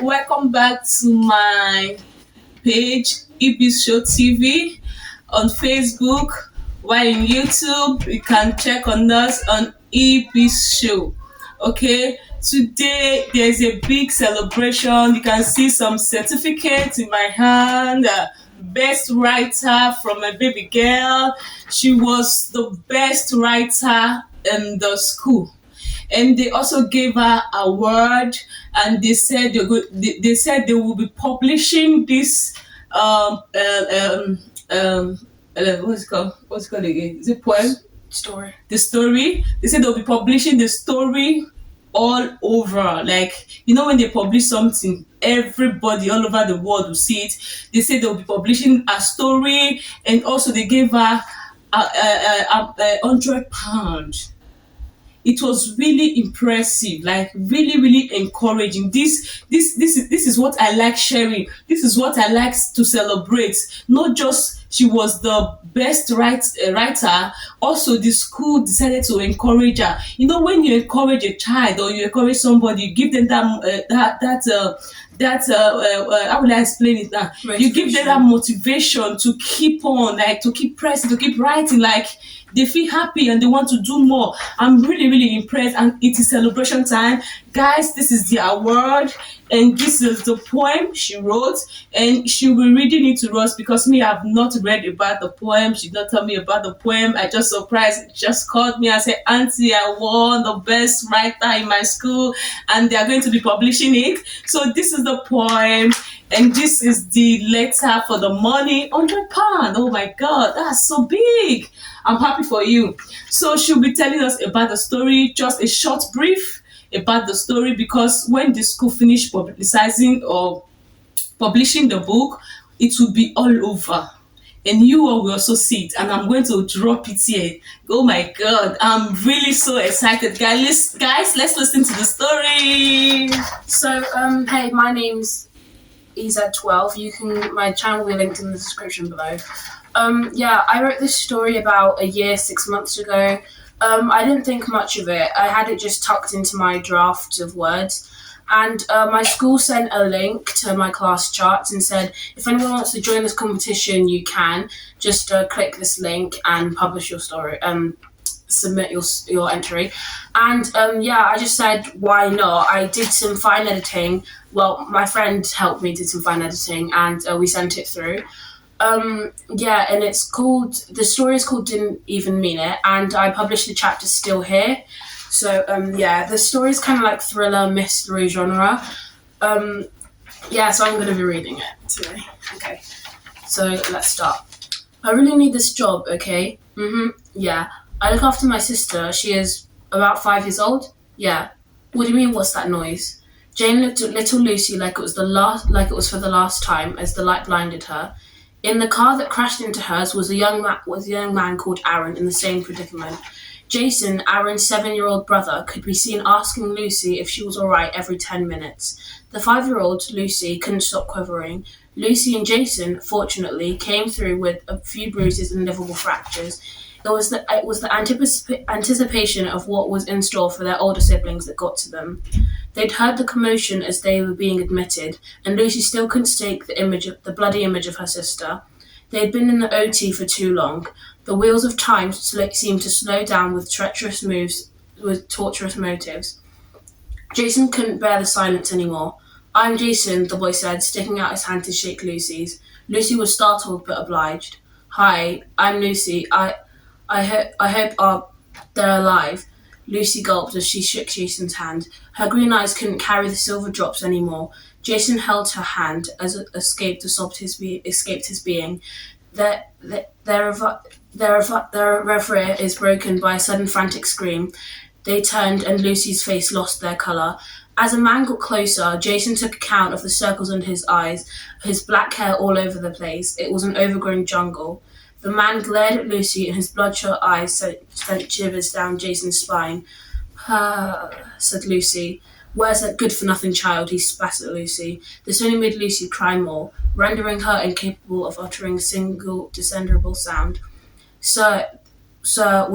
Welcome back to my page, Ibis Show TV, on Facebook. While in YouTube, you can check on us on Ibis Show. Okay, today there's a big celebration. You can see some certificates in my hand. Best writer from a baby girl. She was the best writer in the school, and they also gave her award, and they said they said they will be publishing this what's it called again, is it poem, Story. the story. They said they'll be publishing the story all over. Like, when they publish something, everybody all over the world will see it. They said they'll be publishing a story, and also they gave her £100. It was really impressive, like really encouraging. This is what I like sharing. This is what I like to celebrate. Not just she was the best writer, also the school decided to encourage her. When you encourage a child or you encourage somebody, you give them how will I explain it now? You give them that motivation to keep on, like to keep pressing, to keep writing, like they feel happy and they want to do more. I'm really impressed, and it is celebration time. Guys, this is the award, and this is the poem she wrote, and she will be reading it to us because me, I've not read about the poem. She did not tell me about the poem. I just surprised, just called me and said, Auntie, I won the best writer in my school, and they are going to be publishing it. So this is the poem, and this is the letter for the money, £100. Oh my god, that's so big. I'm happy for you. So she'll be telling us about the story, just a short brief about the story, because when the school finish publicizing or publishing the book, it will be all over. And you all will also see it, and I'm going to drop it here. Oh my god, I'm really so excited. Guys, let's listen to the story. So, hey, my name's EZ12. My channel will be linked in the description below. I wrote this story about a year, 6 months ago. I didn't think much of it. I had it just tucked into my draft of words. And my school sent a link to my class charts and said, if anyone wants to join this competition, you can. Just click this link and publish your story, submit your entry. And I just said, why not? I did some fine editing. Well, my friend helped me, did some fine editing, and we sent it through. And the story is called Didn't Even Mean It, and I published the chapter Still Here. So, the story is kind of like thriller, mystery genre. So I'm going to be reading it today. Okay, so let's start. I really need this job, okay? Yeah. I look after my sister. She is about 5 years old. Yeah. What do you mean, what's that noise? Jane looked at little Lucy like it was for the last time as the light blinded her. In the car that crashed into hers was a young man called Aaron in the same predicament. Jason, Aaron's 7-year-old brother, could be seen asking Lucy if she was alright every 10 minutes. The 5-year-old, Lucy, couldn't stop quivering. Lucy and Jason, fortunately, came through with a few bruises and livable fractures. It was the anticipation of what was in store for their older siblings that got to them. They'd heard the commotion as they were being admitted, and Lucy still couldn't stake the bloody image of her sister. They had been in the OT for too long. The wheels of time seemed to slow down with treacherous moves, with torturous motives. Jason couldn't bear the silence anymore. I'm Jason, the boy said, sticking out his hand to shake Lucy's. Lucy was startled but obliged. Hi, I'm Lucy. I hope they're alive. Lucy gulped as she shook Jason's hand. Her green eyes couldn't carry the silver drops anymore. Jason held her hand as it escaped his being. Their reverie is broken by a sudden frantic scream. They turned, and Lucy's face lost their colour. As a man got closer, Jason took account of the circles under his eyes, his black hair all over the place. It was an overgrown jungle. The man glared at Lucy, and his bloodshot eyes sent shivers down Jason's spine. Said Lucy. Where's that good-for-nothing child? He spat at Lucy. This only made Lucy cry more, rendering her incapable of uttering a single discernible sound. Sir, So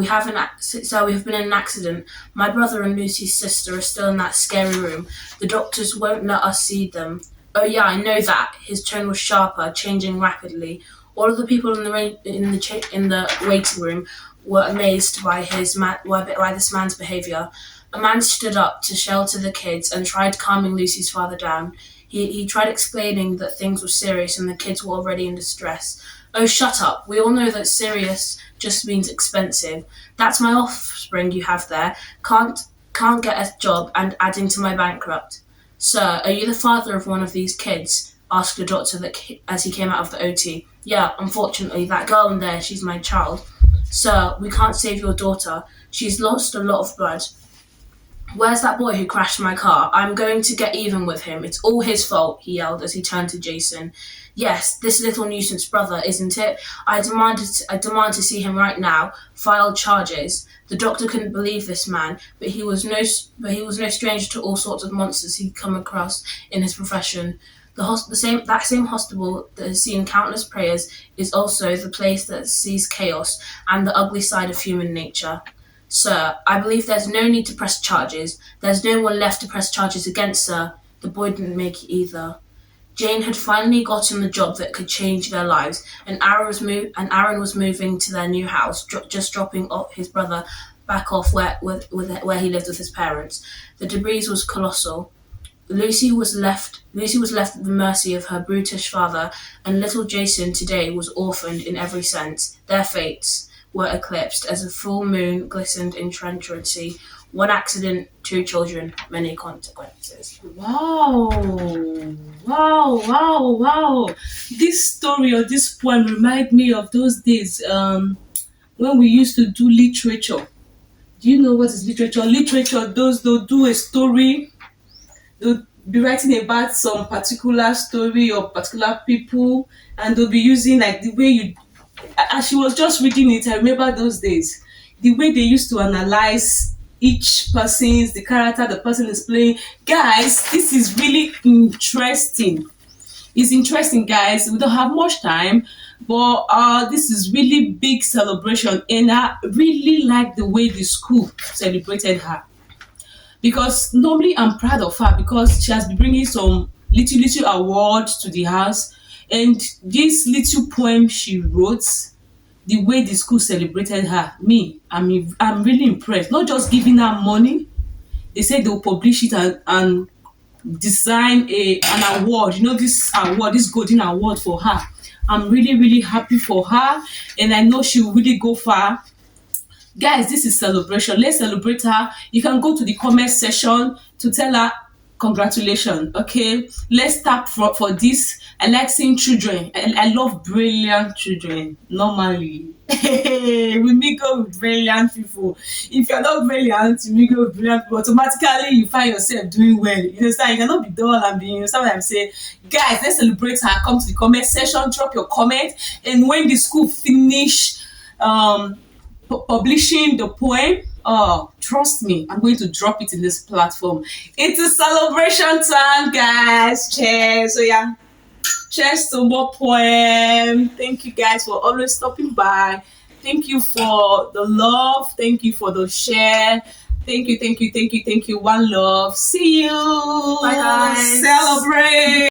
so we've been in an accident. My brother and Lucy's sister are still in that scary room. The doctors won't let us see them. Oh yeah, I know that. His tone was sharper, changing rapidly. All of the people in the waiting room were amazed by by this man's behaviour. A man stood up to shelter the kids and tried calming Lucy's father down. He tried explaining that things were serious and the kids were already in distress. Oh, shut up. We all know that serious just means expensive. That's my offspring you have there. Can't get a job and adding to my bankrupt. Sir, are you the father of one of these kids? Asked the doctor as he came out of the OT. Yeah, unfortunately, that girl in there, she's my child. Sir, we can't save your daughter. She's lost a lot of blood. Where's that boy who crashed my car? I'm going to get even with him. It's all his fault, he yelled as he turned to Jason. Yes, this little nuisance brother, isn't it? I demand to see him right now. File charges. The doctor couldn't believe this man, but he was no stranger to all sorts of monsters he'd come across in his profession. That same hospital that has seen countless prayers is also the place that sees chaos and the ugly side of human nature. Sir, I believe there's no need to press charges. There's no one left to press charges against, sir. The boy didn't make it either. Jane had finally gotten the job that could change their lives, and Aaron was moving to their new house, just dropping off his brother back off where he lived with his parents. The debris was colossal. Lucy was left at the mercy of her brutish father, and little Jason today was orphaned in every sense. Their fates were eclipsed as a full moon glistened in transparency. One accident, two children, many consequences. Wow, wow, wow, wow. This story or this poem remind me of those days when we used to do literature. Do you know what is literature? Literature, those they'll do a story, they'll be writing about some particular story or particular people, and they'll be using like the way you as she was just reading it, I remember those days. The way they used to analyze each person's the character the person is playing. Guys, this is really interesting. It's interesting, guys. We don't have much time, but this is really big celebration, and I really like the way the school celebrated her because normally I'm proud of her because she has been bringing some little awards to the house, and this little poem she wrote, the way the school celebrated her, I'm really impressed. Not just giving her money, they said they'll publish it and design an award. You know, this award, this golden award for her. I'm really happy for her, and I know she will really go far. Guys, this is celebration. Let's celebrate her. You can go to the comment section to tell her congratulations. Okay, let's tap for this. I like seeing children. I love brilliant children normally. We mingle with brilliant people. If you're not brilliant, you mingle with brilliant people, automatically you find yourself doing well. You understand? You cannot be dull and be, you know, sometimes say, guys, let's celebrate her. Come to the comment section, drop your comment, and when the school finish publishing the poem, oh, trust me, I'm going to drop it in this platform. It's a celebration time, guys. Cheers. So yeah, cheers to more poem. Thank you guys for always stopping by. Thank you for the love. Thank you for the share. Thank you. One love. See you. Bye, guys. Celebrate.